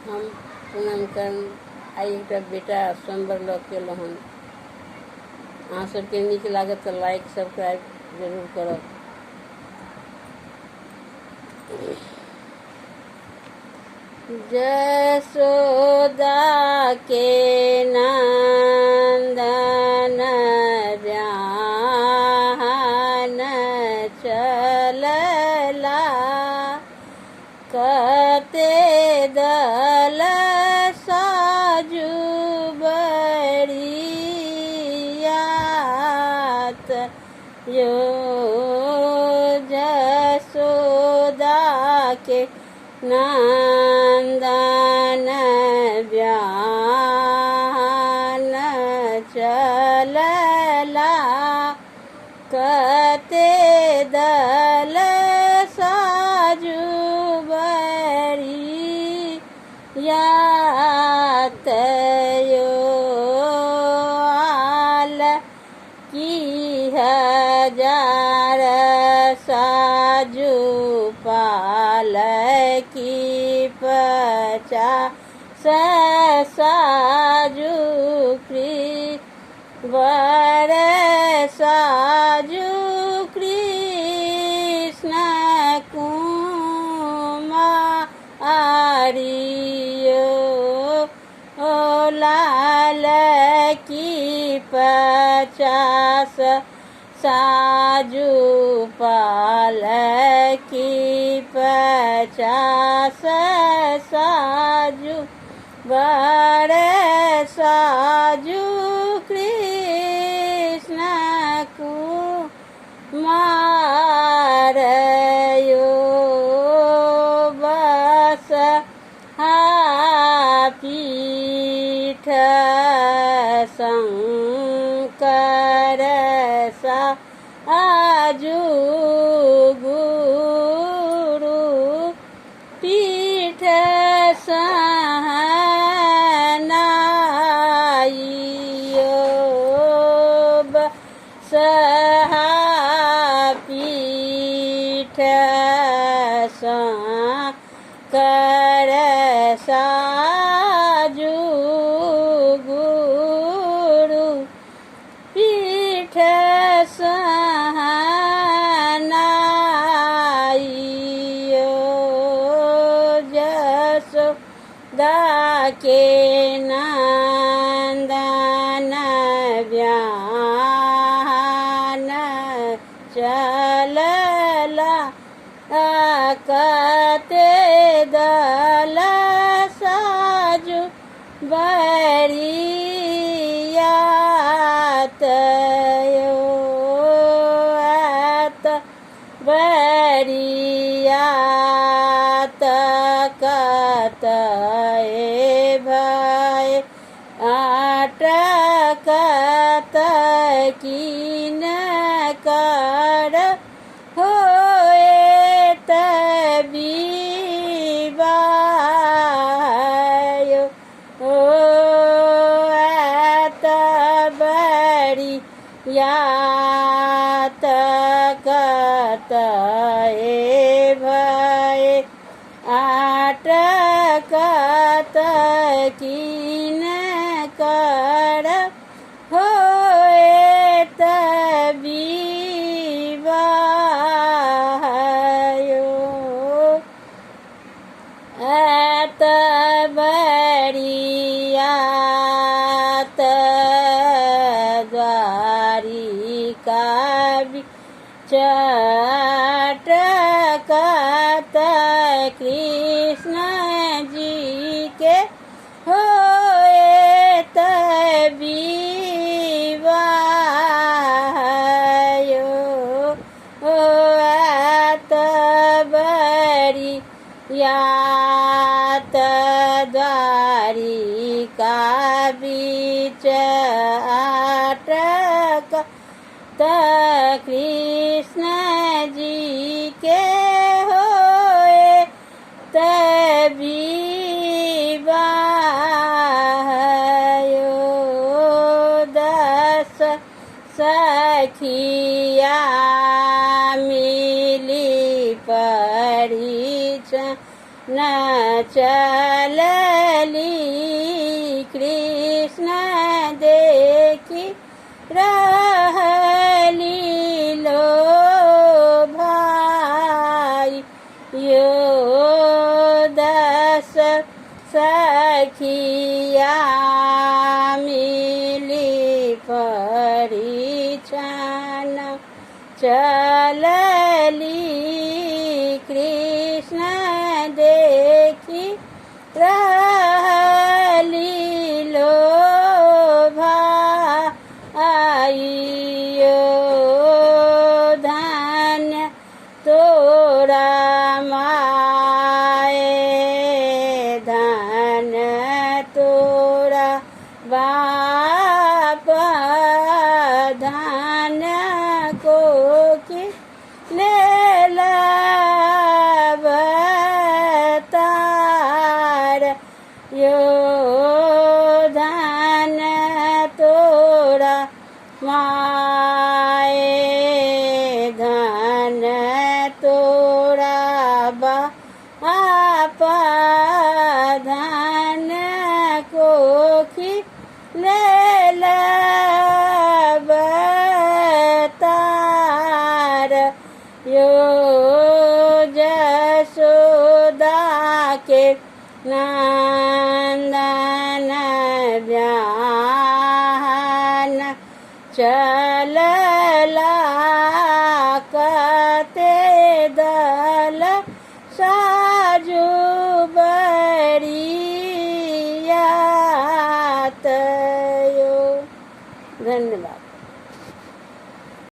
हम पूनमकन आई एक बेटा स्वयंवर लग के हन। अहाँ सबके नीक लागत तो लाइक सब्सक्राइब जरूर करब। जसोदा के नंदन ब्याहन चलला, कते दल साजु बरियात यो। जसोदा के नंदन ब्याहन चलला, कते दल साजु बरियात यो। आल की हजार साजु पाल की 50 साजु वर साजु कृष्ण कुमारियो। ओ लाल की 50 साजु पाल की 50 साजु वर साजु कृष्ण कुमारयो। बस पीठ शंकर साजु गुरु पीठ सहनाइयो। पीठ शंकर साजु गुरु पीठ सहनाइयो। जसोदा के नंदन ब्याहन चलला, कते दल साजु बरियात यो। आत बरियात कतए भय अटकत कीन कर होए तबीबायो। ओ आत बरियात कतए भय अटकत कीन कर होए तबीबायो। आत बरियात द्वारिका चटकत कृष्ण जी के होए तबीबायो। ओ आत बरियात द्वारिका बीच अटकत कृष्ण जी के होए तबीबायो। 10 सखिया मिली परिच न चलली कृष्ण देखी रहली लो भाई यो दस सखिया मिली परिछन चलली कृष्ण देखी रहली लो भाइयो धन्य तोरा माए धन्य तोरा बाप धन्य को की लेलबतार यो धन्य तोरा माए धन्य तोरा बाप धन्य को की लेलबतार यो जसोदा के नंदन